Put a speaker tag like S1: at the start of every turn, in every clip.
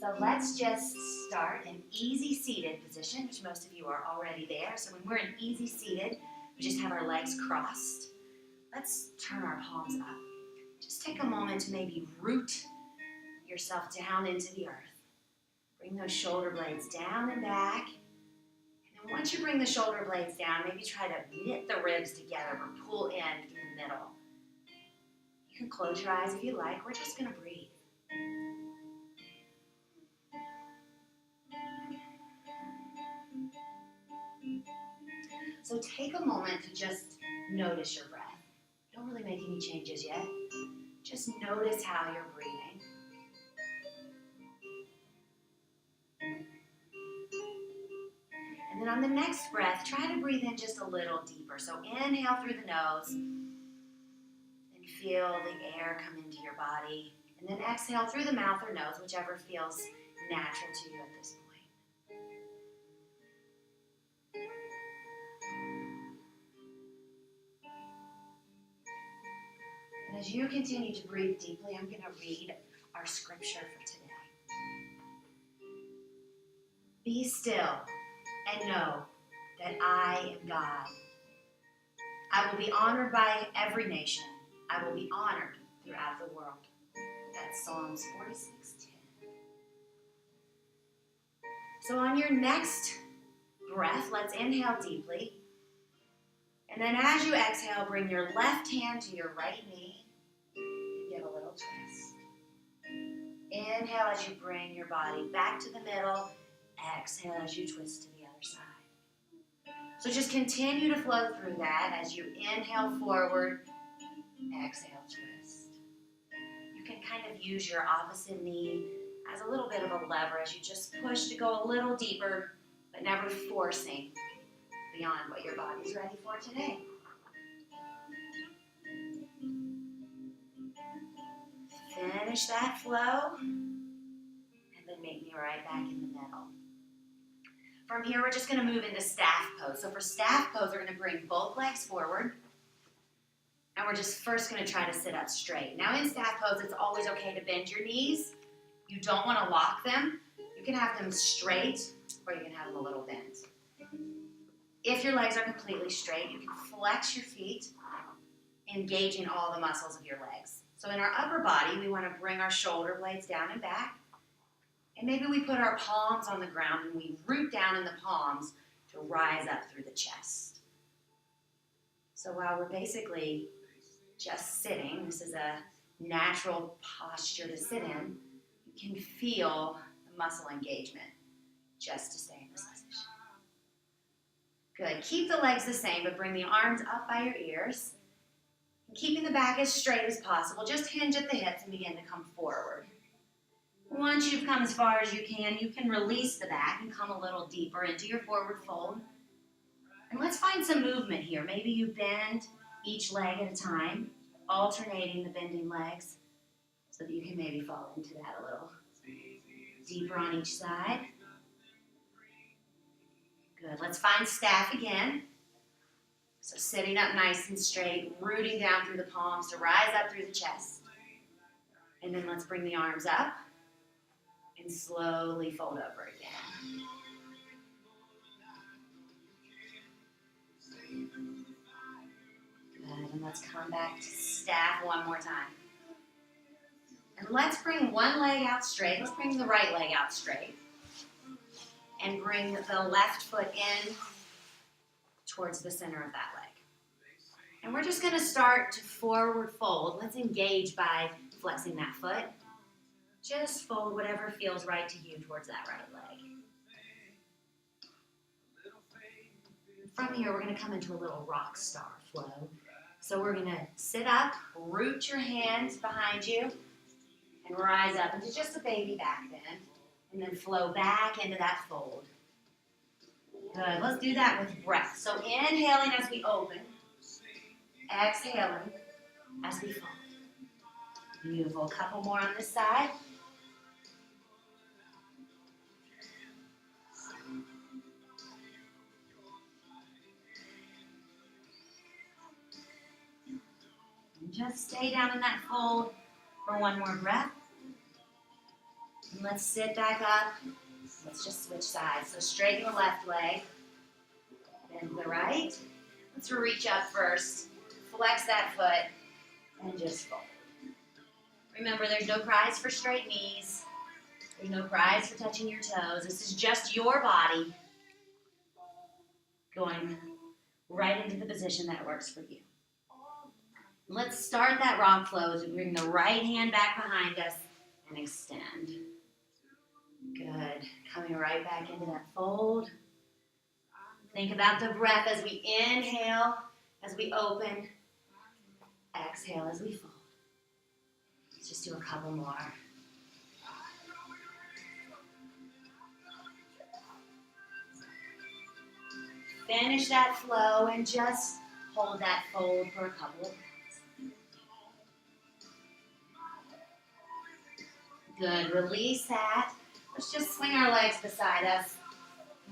S1: So let's just start in easy seated position, which most of you are already there. So when we're in easy seated, we just have our legs crossed. Let's turn our palms up. Just take a moment to maybe root yourself down into the earth. Bring those shoulder blades down and back. And then once you bring the shoulder blades down, maybe try to knit the ribs together or pull in the middle. You can close your eyes if you like. We're just going to breathe. So take a moment to just notice your breath. Don't really make any changes yet. Just notice how you're breathing. And then on the next breath, try to breathe in just a little deeper. So inhale through the nose and feel the air come into your body. And then exhale through the mouth or nose, whichever feels natural to you at this point. And as you continue to breathe deeply, I'm going to read our scripture for today. Be still and know that I am God. I will be honored by every nation. I will be honored throughout the world. That's Psalms 46:10. So on your next breath, let's inhale deeply. And then as you exhale, bring your left hand to your right knee and give a little twist. Inhale as you bring your body back to the middle. Exhale as you twist to the other side. So just continue to flow through that as you inhale forward, exhale, twist. You can kind of use your opposite knee as a little bit of a lever as you just push to go a little deeper, but never forcing beyond what your body's ready for today. Finish that flow, and then meet me right back in the middle. From here, we're just going to move into staff pose. So for staff pose, we're going to bring both legs forward, and we're just first going to try to sit up straight. Now in staff pose, it's always okay to bend your knees. You don't want to lock them. You can have them straight, or you can have them a little bent. If your legs are completely straight, you can flex your feet, engaging all the muscles of your legs. So in our upper body, we want to bring our shoulder blades down and back. And maybe we put our palms on the ground and we root down in the palms to rise up through the chest. So while we're basically just sitting, this is a natural posture to sit in, you can feel the muscle engagement just to stay in this position. Good. Keep the legs the same, but bring the arms up by your ears. And keeping the back as straight as possible, just hinge at the hips and begin to come forward. Once you've come as far as you can release the back and come a little deeper into your forward fold. And let's find some movement here. Maybe you bend each leg at a time, alternating the bending legs so that you can maybe fall into that a little deeper on each side. Good. Let's find staff again. So sitting up nice and straight, rooting down through the palms to rise up through the chest. And then let's bring the arms up and slowly fold over again. Good. And let's come back to staff one more time. And let's bring one leg out straight. Let's bring the right leg out straight. And bring the left foot in towards the center of that leg. And we're just going to start to forward fold. Let's engage by flexing that foot. Just fold whatever feels right to you towards that right leg. From here, we're going to come into a little rock star flow. So we're going to sit up, root your hands behind you, and rise up into just a baby back bend. And then flow back into that fold. Good. Let's do that with breath. So inhaling as we open. Exhaling as we fold. Beautiful. A couple more on this side. And just stay down in that fold for one more breath. And let's sit back up. Let's just switch sides. So straighten the left leg, bend the right. Let's reach up first. Flex that foot and just fold. Remember, there's no prize for straight knees. There's no prize for touching your toes. This is just your body going right into the position that works for you. Let's start that rock flow as we bring the right hand back behind us and extend. Good. Coming right back into that fold. Think about the breath as we inhale, as we open. Exhale as we fold. Let's just do a couple more. Finish that flow and just hold that fold for a couple of minutes. Good. Release that. Let's just swing our legs beside us.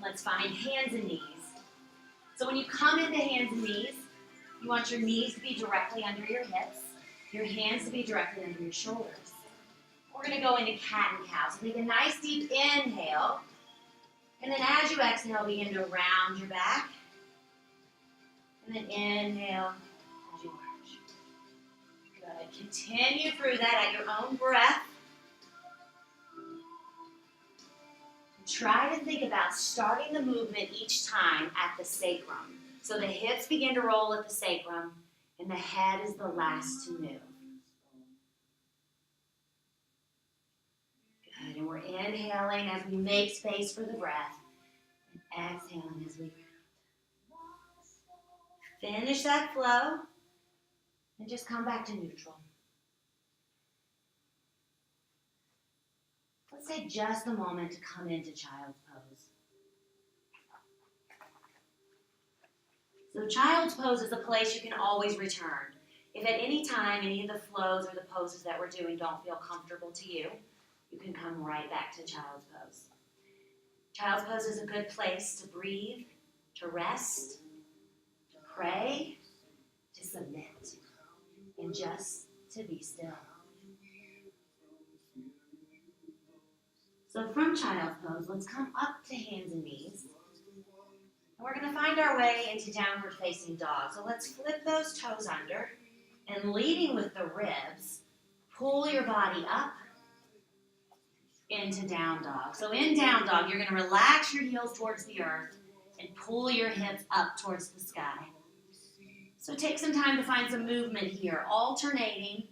S1: Let's find hands and knees. So when you come into hands and knees, you want your knees to be directly under your hips, your hands to be directly under your shoulders. We're going to go into cat and cow. So take a nice deep inhale. And then as you exhale, begin to round your back. And then inhale as you arch. Good. Continue through that at your own breath. Try to think about starting the movement each time at the sacrum. So the hips begin to roll at the sacrum, and the head is the last to move. Good, and we're inhaling as we make space for the breath, and exhaling as we round. Finish that flow, and just come back to neutral. Let's take just a moment to come into child's pose. So child's pose is a place you can always return. If at any time any of the flows or the poses that we're doing don't feel comfortable to you, you can come right back to child's pose. Child's pose is a good place to breathe, to rest, to pray, to submit, and just to be still. So from child's pose, let's come up to hands and knees. And we're going to find our way into downward facing dog. So let's flip those toes under and leading with the ribs, pull your body up into down dog. So in down dog, you're going to relax your heels towards the earth and pull your hips up towards the sky. So take some time to find some movement here, alternating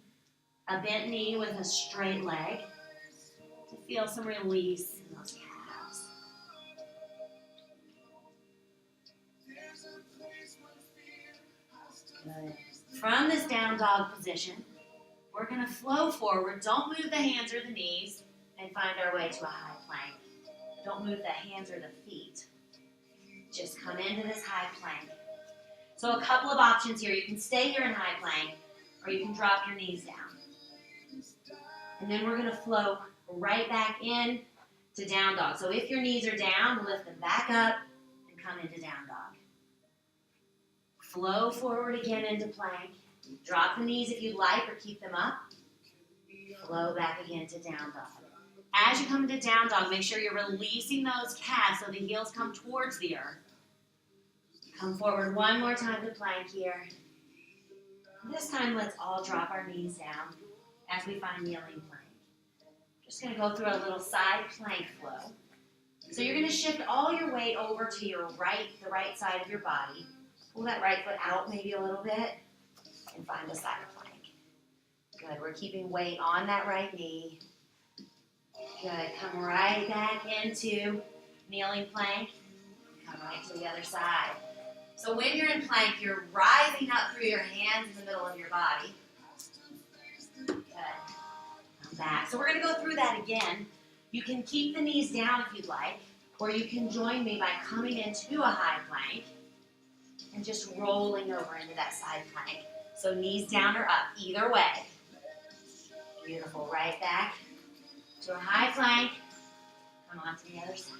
S1: a bent knee with a straight leg to feel some release in those calves. Good. From this down dog position, we're going to flow forward. Don't move the hands or the knees and find our way to a high plank. Don't move the hands or the feet. Just come into this high plank. So a couple of options here. You can stay here in high plank or you can drop your knees down. And then we're going to flow right back in to down dog. So if your knees are down, lift them back up and come into down dog. Flow forward again into plank. Drop the knees if you'd like or keep them up. Flow back again to down dog. As you come into down dog, make sure you're releasing those calves so the heels come towards the earth. Come forward one more time to plank here. This time, let's all drop our knees down as we find kneeling plank. Just going to go through a little side plank flow. So you're going to shift all your weight over to your right, the right side of your body. Pull that right foot out maybe a little bit and find a side plank. Good. We're keeping weight on that right knee. Good. Come right back into kneeling plank. Come right to the other side. So when you're in plank, you're rising up through your hands in the middle of your body. Good. Come back. So we're going to go through that again. You can keep the knees down if you'd like, or you can join me by coming into a high plank and just rolling over into that side plank. So knees down or up, either way. Beautiful. Right back to a high plank. Come on to the other side.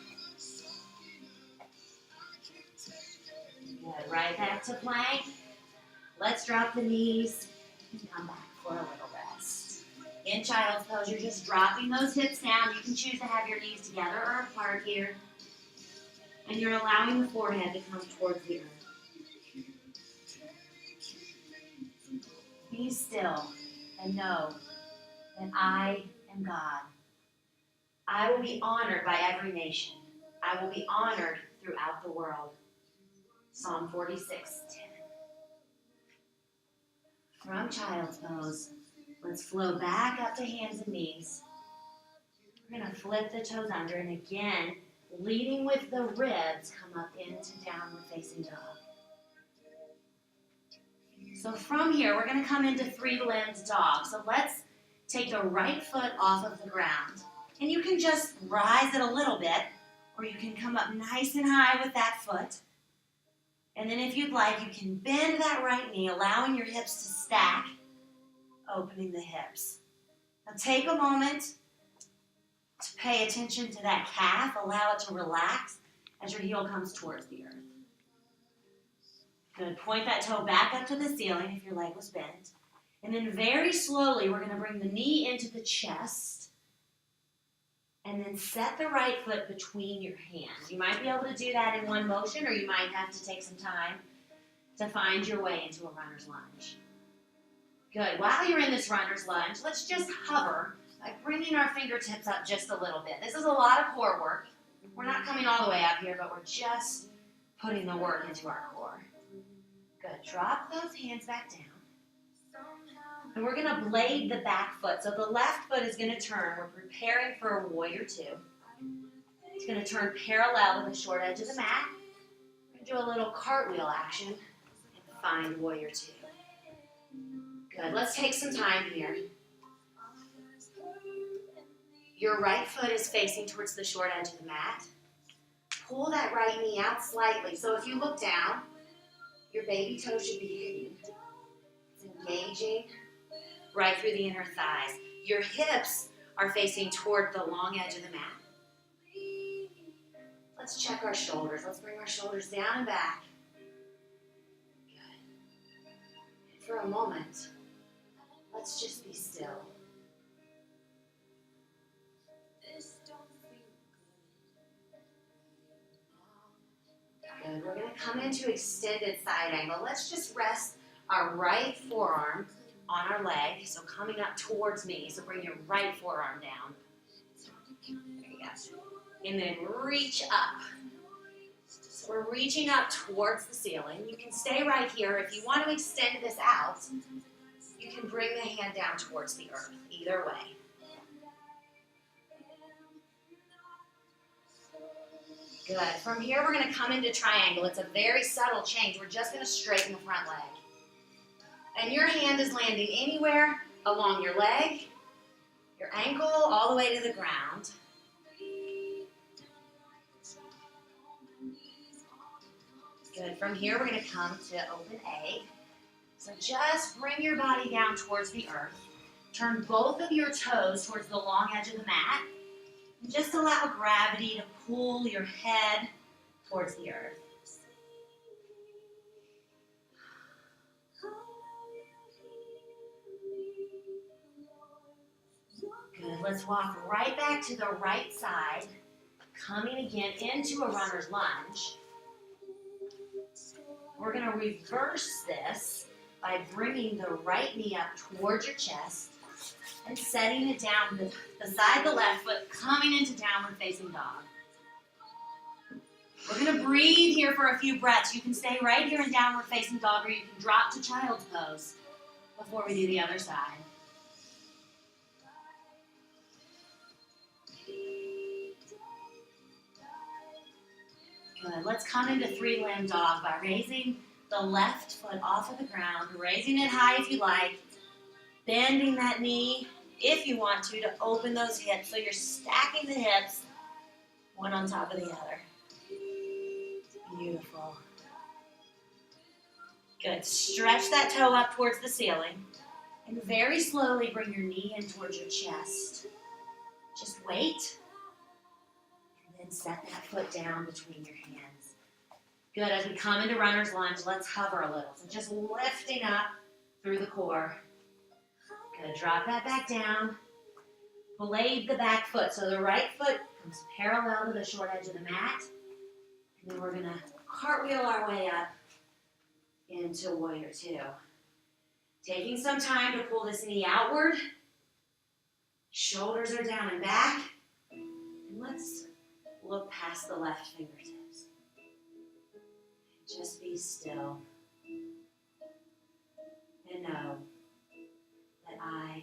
S1: Good. Right back to plank. Let's drop the knees and come back for a little rest. In child's pose, you're just dropping those hips down. You can choose to have your knees together or apart here. And you're allowing the forehead to come towards the earth. Be still and know that I am God. I will be honored by every nation. I will be honored throughout the world. Psalm 46:10. From child's pose, let's flow back up to hands and knees. We're going to flip the toes under, and again, leading with the ribs, come up into downward facing dog. So from here, we're going to come into three-limbed dog. So let's take the right foot off of the ground. And you can just rise it a little bit, or you can come up nice and high with that foot. And then if you'd like, you can bend that right knee, allowing your hips to stack, opening the hips. Now take a moment to pay attention to that calf. Allow it to relax as your heel comes towards the earth. Good. Point that toe back up to the ceiling if your leg was bent. And then very slowly, we're going to bring the knee into the chest. And then set the right foot between your hands. You might be able to do that in one motion, or you might have to take some time to find your way into a runner's lunge. Good. While you're in this runner's lunge, let's just hover by bringing our fingertips up just a little bit. This is a lot of core work. We're not coming all the way up here, but we're just putting the work into our core. Good. Drop those hands back down. And we're going to blade the back foot. So the left foot is going to turn. We're preparing for a warrior two. It's going to turn parallel to the short edge of the mat. We're going to do a little cartwheel action and find warrior two. Good. Let's take some time here. Your right foot is facing towards the short edge of the mat. Pull that right knee out slightly. So if you look down, your baby toe should be hidden. It's engaging right through the inner thighs. Your hips are facing toward the long edge of the mat. Let's check our shoulders. Let's bring our shoulders down and back. Good. And for a moment, let's just be still. Good. We're going to come into extended side angle. Let's just rest our right forearm on our leg, so coming up towards me. So bring your right forearm down. There you go. And then reach up. So we're reaching up towards the ceiling. You can stay right here. If you want to extend this out, you can bring the hand down towards the earth. Either way. Good. From here, we're going to come into triangle. It's a very subtle change. We're just going to straighten the front leg. And your hand is landing anywhere along your leg, your ankle, all the way to the ground. Good. From here, we're going to come to open A. So just bring your body down towards the earth. Turn both of your toes towards the long edge of the mat. And just allow gravity to pull your head towards the earth. Good. Let's walk right back to the right side, coming again into a runner's lunge. We're going to reverse this by bringing the right knee up towards your chest and setting it down beside the left foot, coming into downward facing dog. We're going to breathe here for a few breaths. You can stay right here in downward facing dog, or you can drop to child's pose before we do the other side. Good. Let's come into three-limb dog by raising the left foot off of the ground, raising it high if you like, bending that knee if you want to open those hips. So you're stacking the hips one on top of the other. Beautiful. Good. Stretch that toe up towards the ceiling and very slowly bring your knee in towards your chest. Just wait. And set that foot down between your hands. Good. As we come into runner's lunge, let's hover a little. So just lifting up through the core. Good, drop that back down. Blade the back foot. So the right foot comes parallel to the short edge of the mat. And then we're going to cartwheel our way up into warrior two. Taking some time to pull this knee outward. Shoulders are down and back. And let's look past the left fingertips. Just be still. And know that I am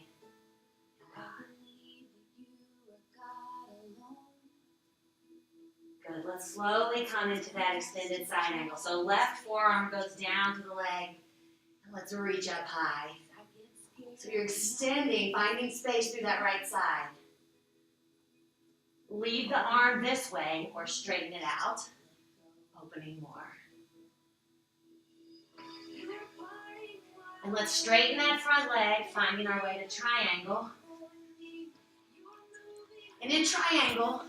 S1: God. Good. Let's slowly come into that extended side angle. So left forearm goes down to the leg. And let's reach up high. So you're extending, finding space through that right side. Leave the arm this way or straighten it out. Opening more. And let's straighten that front leg, finding our way to triangle. And in triangle,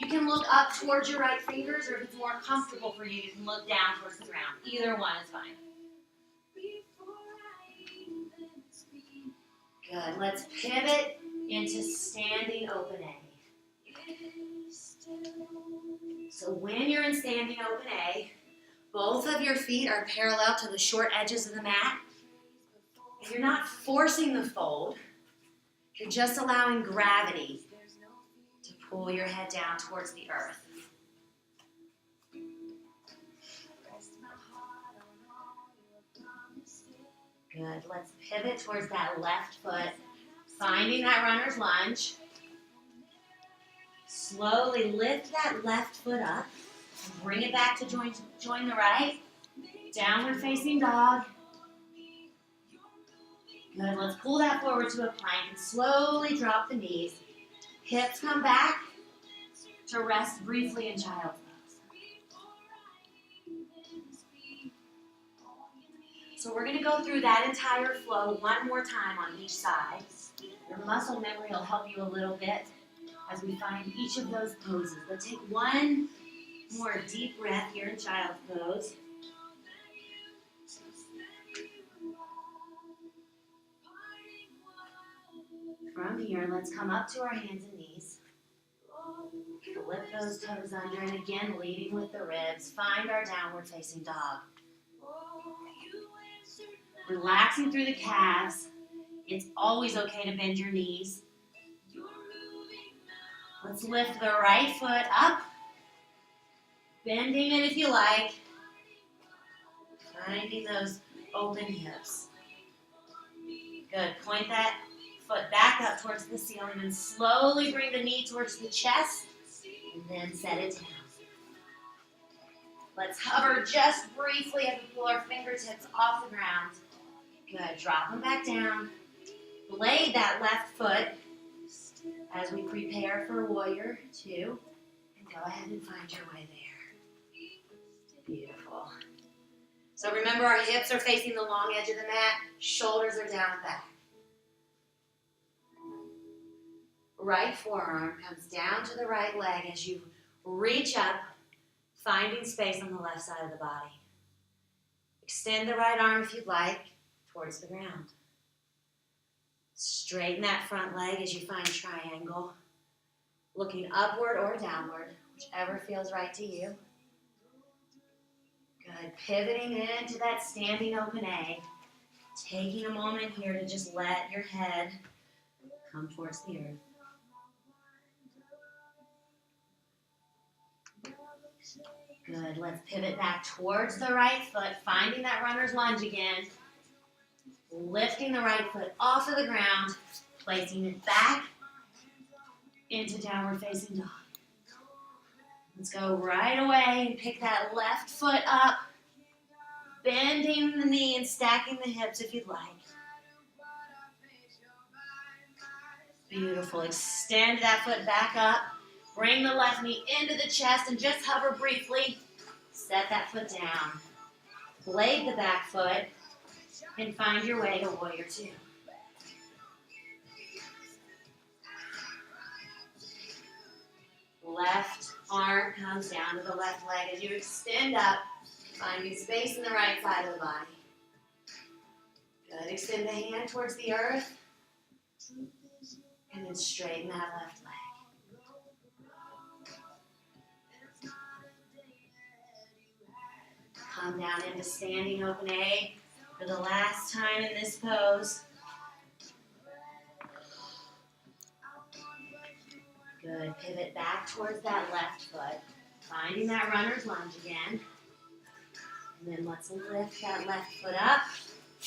S1: you can look up towards your right fingers, or if it's more comfortable for you, you can look down towards the ground. Either one is fine. Good. Let's pivot into standing open A. So when you're in standing open A, both of your feet are parallel to the short edges of the mat. And you're not forcing the fold. You're just allowing gravity to pull your head down towards the earth. Good. Let's pivot towards that left foot, finding that runner's lunge. Slowly lift that left foot up and bring it back to join the right. Downward facing dog. Good. Let's pull that forward to a plank and slowly drop the knees. Hips come back to rest briefly in child's pose. So we're going to go through that entire flow one more time on each side. Your muscle memory will help you a little bit as we find each of those poses. Let's take one more deep breath here in child's pose. From here, let's come up to our hands and knees. Flip those toes under, and again, leading with the ribs. Find our downward facing dog. Relaxing through the calves. It's always okay to bend your knees. Let's lift the right foot up. Bending it if you like. Finding those open hips. Good. Point that foot back up towards the ceiling and slowly bring the knee towards the chest and then set it down. Let's hover just briefly as we pull our fingertips off the ground. Good. Drop them back down. Blade that left foot as we prepare for warrior two. And go ahead and find your way there. Beautiful. So remember, our hips are facing the long edge of the mat. Shoulders are down and back. Right forearm comes down to the right leg as you reach up, finding space on the left side of the body. Extend the right arm if you'd like towards the ground. Straighten that front leg as you find triangle, looking upward or downward, whichever feels right to you. Good. Pivoting into that standing open A. Taking a moment here to just let your head come towards the earth. Good. Let's pivot back towards the right foot, finding that runner's lunge again. Lifting the right foot off of the ground, placing it back into downward facing dog. Let's go right away and pick that left foot up, bending the knee and stacking the hips if you'd like. Beautiful. Extend that foot back up. Bring the left knee into the chest and just hover briefly. Set that foot down. Blade the back foot and find your way to warrior two. Left arm comes down to the left leg as you extend up, finding space in the right side of the body. Good. Extend the hand towards the earth. And then straighten that left leg. Come down into standing open A for the last time in this pose. Good. Pivot back towards that left foot. Finding that runner's lunge again. And then let's lift that left foot up.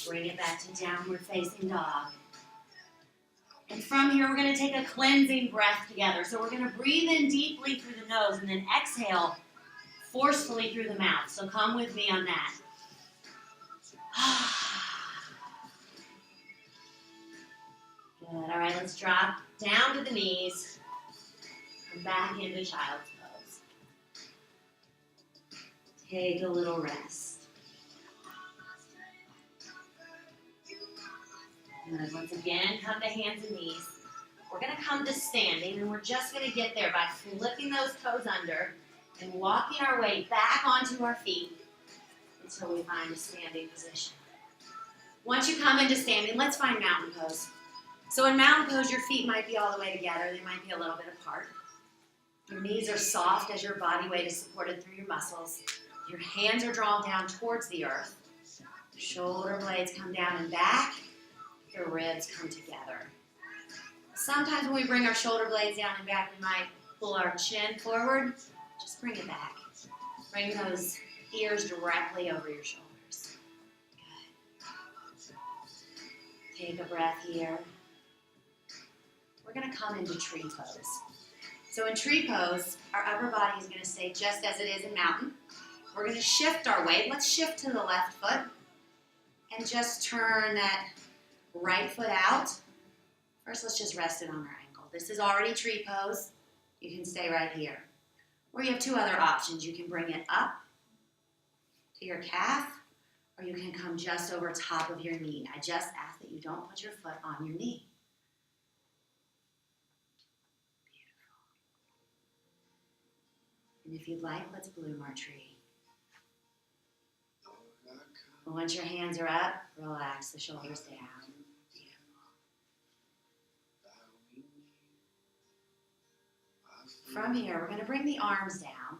S1: Bring it back to downward facing dog. And from here, we're going to take a cleansing breath together. So we're going to breathe in deeply through the nose and then exhale forcefully through the mouth. So come with me on that. Good. All right, let's drop down to the knees. Come back into child's pose. Take a little rest. Good. Once again, come to hands and knees. We're going to come to standing, and we're just going to get there by flipping those toes under and walking our way back onto our feet until we find a standing position. Once you come into standing, let's find mountain pose. So in mountain pose, your feet might be all the way together. They might be a little bit apart. Your knees are soft as your body weight is supported through your muscles. Your hands are drawn down towards the earth. Shoulder blades come down and back. Your ribs come together. Sometimes when we bring our shoulder blades down and back, we might pull our chin forward. Just bring it back. Bring those ears directly over your shoulders. Good. Take a breath here. We're going to come into tree pose. So in tree pose, our upper body is going to stay just as it is in mountain. We're going to shift our weight. Let's shift to the left foot and just turn that right foot out. First, let's just rest it on our ankle. This is already tree pose. You can stay right here. Or you have two other options. You can bring it up to your calf, or you can come just over top of your knee. I just ask that you don't put your foot on your knee. And if you'd like, let's bloom our tree. Once your hands are up, relax the shoulders down. From here, we're going to bring the arms down.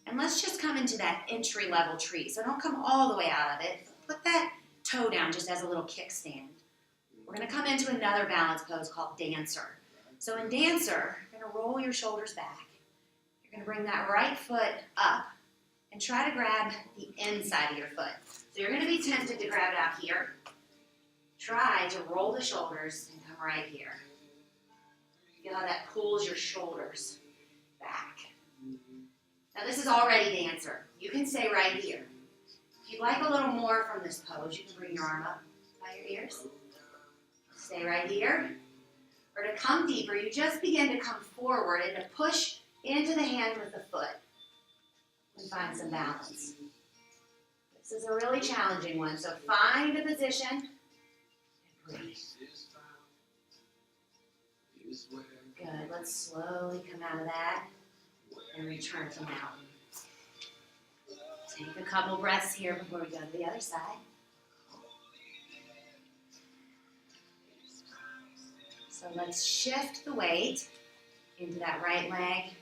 S1: And let's just come into that entry-level tree. So don't come all the way out of it. Put that toe down just as a little kickstand. We're going to come into another balance pose called dancer. So in dancer, you're going to roll your shoulders back. You're going to bring that right foot up and try to grab the inside of your foot. So you're going to be tempted to grab it out here. Try to roll the shoulders and come right here. Feel how that pulls your shoulders back. Now this is already dancer. You can stay right here. If you'd like a little more from this pose, you can bring your arm up by your ears. Stay right here. Or to come deeper, you just begin to come forward and to push into the hand with the foot and find some balance. This is a really challenging one, so find a position and breathe. Good, let's slowly come out of that and return to mountain. Take a couple breaths here before we go to the other side. So let's shift the weight into that right leg,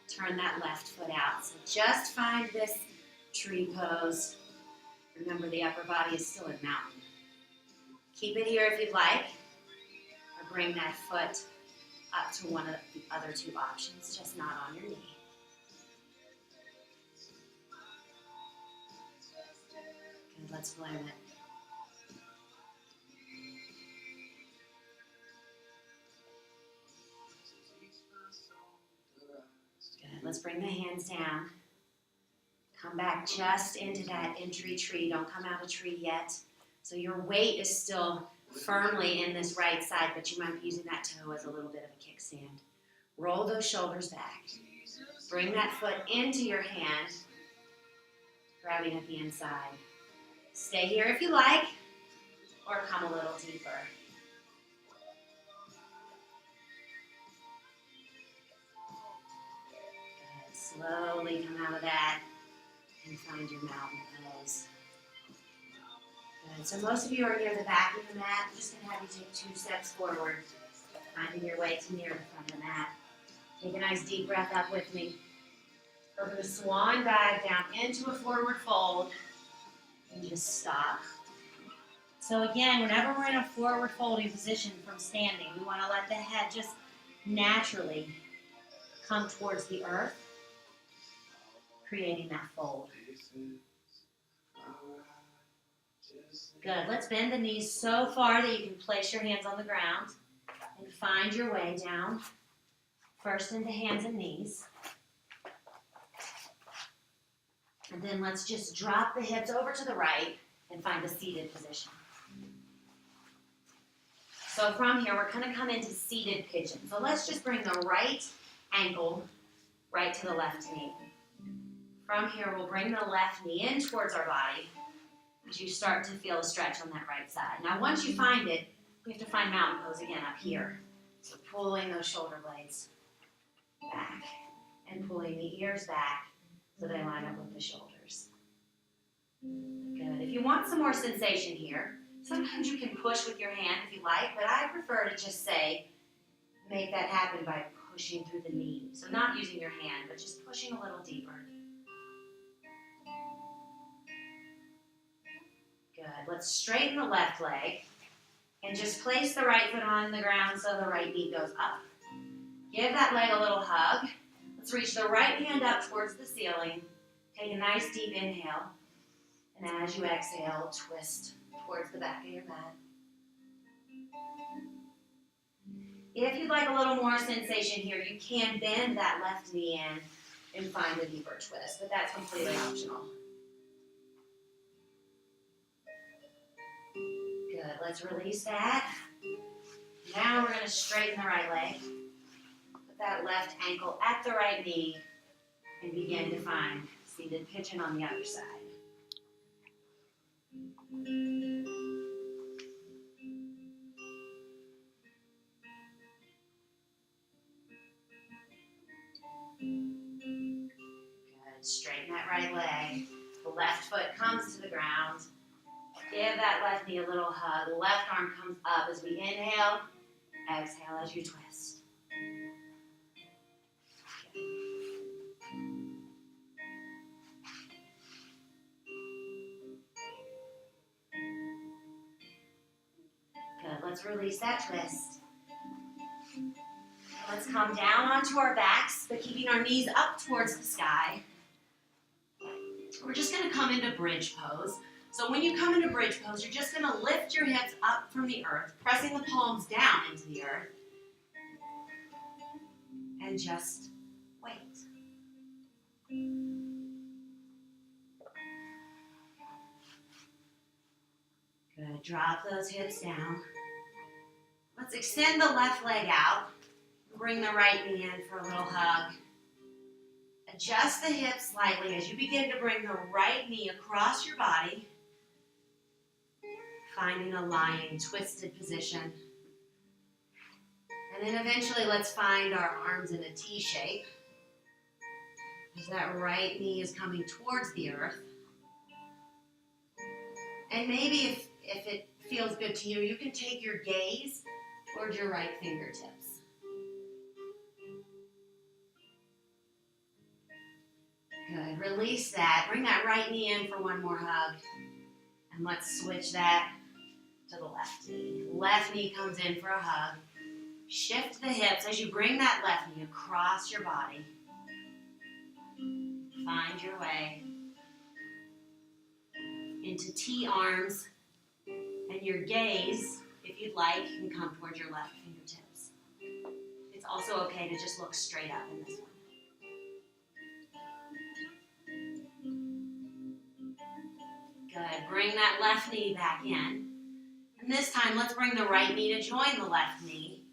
S1: turn that left foot out. So just find this tree pose. Remember, the upper body is still in mountain. Keep it here if you'd like, or bring that foot up to one of the other two options, just not on your knee. Good, let's bloom it. Good, let's bring the hands down. Come back just into that entry tree. Don't come out of tree yet. So your weight is still firmly in this right side, but you might be using that toe as a little bit of a kickstand. Roll those shoulders back. Bring that foot into your hand, grabbing at the inside. Stay here if you like, or come a little deeper. Good. Slowly come out of that and find your mountain pose. Good. So most of you are near the back of the mat. I'm just going to have you take 2 steps forward. Finding your way to near the front of the mat. Take a nice deep breath up with me. We're going to swan dive down into a forward fold and just stop. So again, whenever we're in a forward folding position from standing, we want to let the head just naturally come towards the earth, creating that fold. Good. Let's bend the knees so far that you can place your hands on the ground and find your way down, first into hands and knees. And then let's just drop the hips over to the right and find a seated position. So from here, we're going to come into seated pigeon. So let's just bring the right ankle right to the left knee. From here, we'll bring the left knee in towards our body as you start to feel a stretch on that right side. Now, once you find it, we have to find mountain pose again up here. So pulling those shoulder blades back and pulling the ears back so they line up with the shoulders. Good. If you want some more sensation here, sometimes you can push with your hand if you like, but I prefer to just say, make that happen by pushing through the knee. So not using your hand, but just pushing a little deeper. Good. Let's straighten the left leg and just place the right foot on the ground so the right knee goes up. Give that leg a little hug. Let's reach the right hand up towards the ceiling. Take a nice deep inhale. And as you exhale, twist towards the back of your mat. If you'd like a little more sensation here, you can bend that left knee in and find a deeper twist, but that's completely optional. Good, let's release that. Now we're going to straighten the right leg. Put that left ankle at the right knee and begin to find seated pigeon on the other side. Good, straighten that right leg. The left foot comes to the ground. Give that left knee a little hug. The left arm comes up as we inhale. Exhale as you twist. Good. Let's release that twist. Let's come down onto our backs, but keeping our knees up towards the sky. We're just going to come into bridge pose. So when you come into bridge pose, you're just going to lift your hips up from the earth, pressing the palms down into the earth, and just wait. Good. Drop those hips down. Let's extend the left leg out. Bring the right knee in for a little hug. Adjust the hips slightly as you begin to bring the right knee across your body, finding a lying, twisted position. And then eventually let's find our arms in a T shape. As that right knee is coming towards the earth. And maybe if it feels good to you, you can take your gaze towards your right fingertips. Good. Release that. Bring that right knee in for one more hug. And let's switch that to the left knee. Left knee comes in for a hug. Shift the hips as you bring that left knee across your body. Find your way into T arms. And your gaze, if you'd like, can come towards your left fingertips. It's also okay to just look straight up in this one. Good. Bring that left knee back in. And this time, let's bring the right knee to join the left knee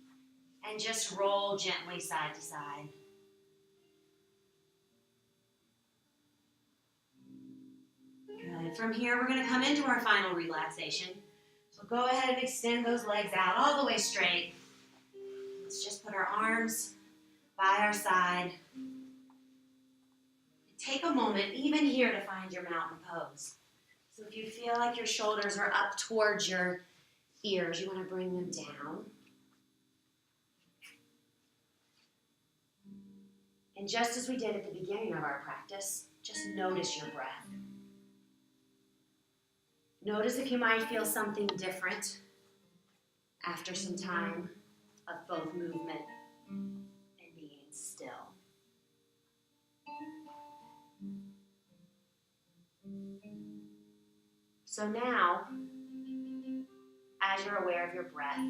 S1: and just roll gently side to side. Good. From here, we're going to come into our final relaxation. So go ahead and extend those legs out all the way straight. Let's just put our arms by our side. Take a moment, even here, to find your mountain pose. So if you feel like your shoulders are up towards your ears, you want to bring them down. And just as we did at the beginning of our practice, just notice your breath. Notice if you might feel something different after some time of both movement and being still. So now, as you're aware of your breath,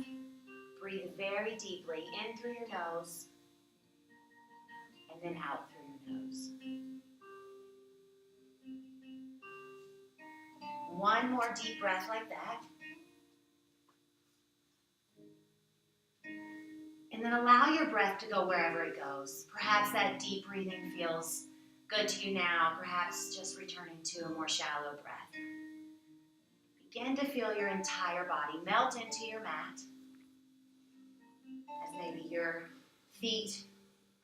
S1: breathe very deeply in through your nose and then out through your nose. One more deep breath like that. And then allow your breath to go wherever it goes. Perhaps that deep breathing feels good to you now. Perhaps just returning to a more shallow breath. Begin to feel your entire body melt into your mat as maybe your feet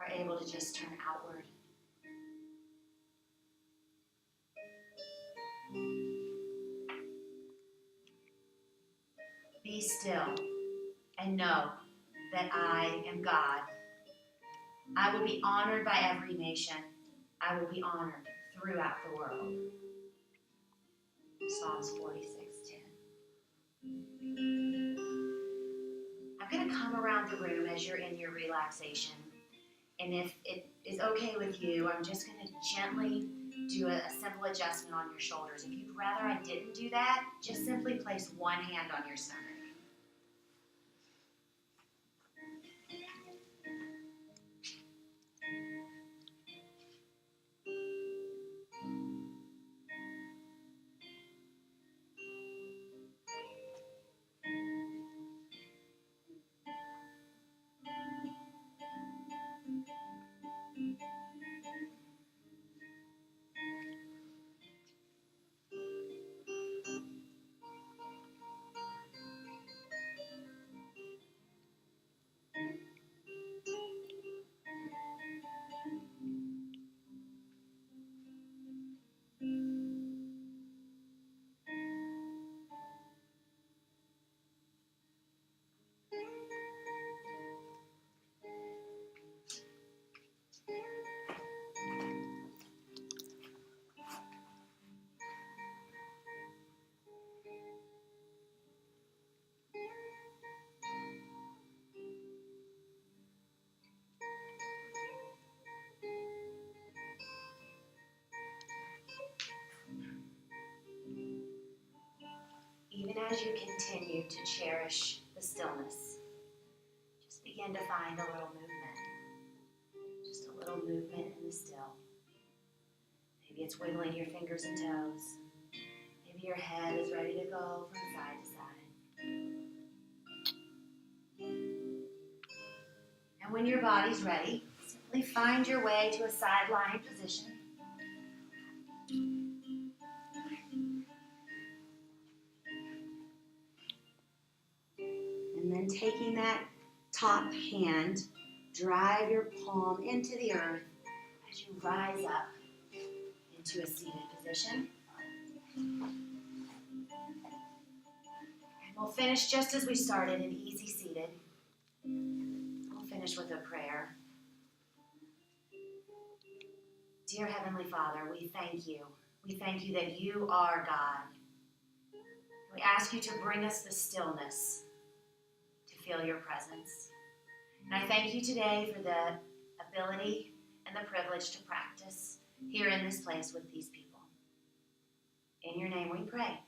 S1: are able to just turn outward. Be still and know that I am God. I will be honored by every nation. I will be honored throughout the world. Psalms 46:10. I'm going to come around the room as you're in your relaxation. And if it is okay with you, I'm just going to gently do a simple adjustment on your shoulders. If you'd rather I didn't do that, just simply place one hand on your stomach. Even as you continue to cherish the stillness, just begin to find a little movement. Just a little movement in the still. Maybe it's wiggling your fingers and toes. Maybe your head is ready to go from side to side. And when your body's ready, simply find your way to a side lying position. And then taking that top hand, drive your palm into the earth as you rise up into a seated position. And we'll finish just as we started, in easy seated. We'll finish with a prayer. Dear Heavenly Father, we thank you. We thank you that you are God. We ask you to bring us the stillness to feel your presence. And I thank you today for the ability and the privilege to practice here in this place with these people. In your name we pray.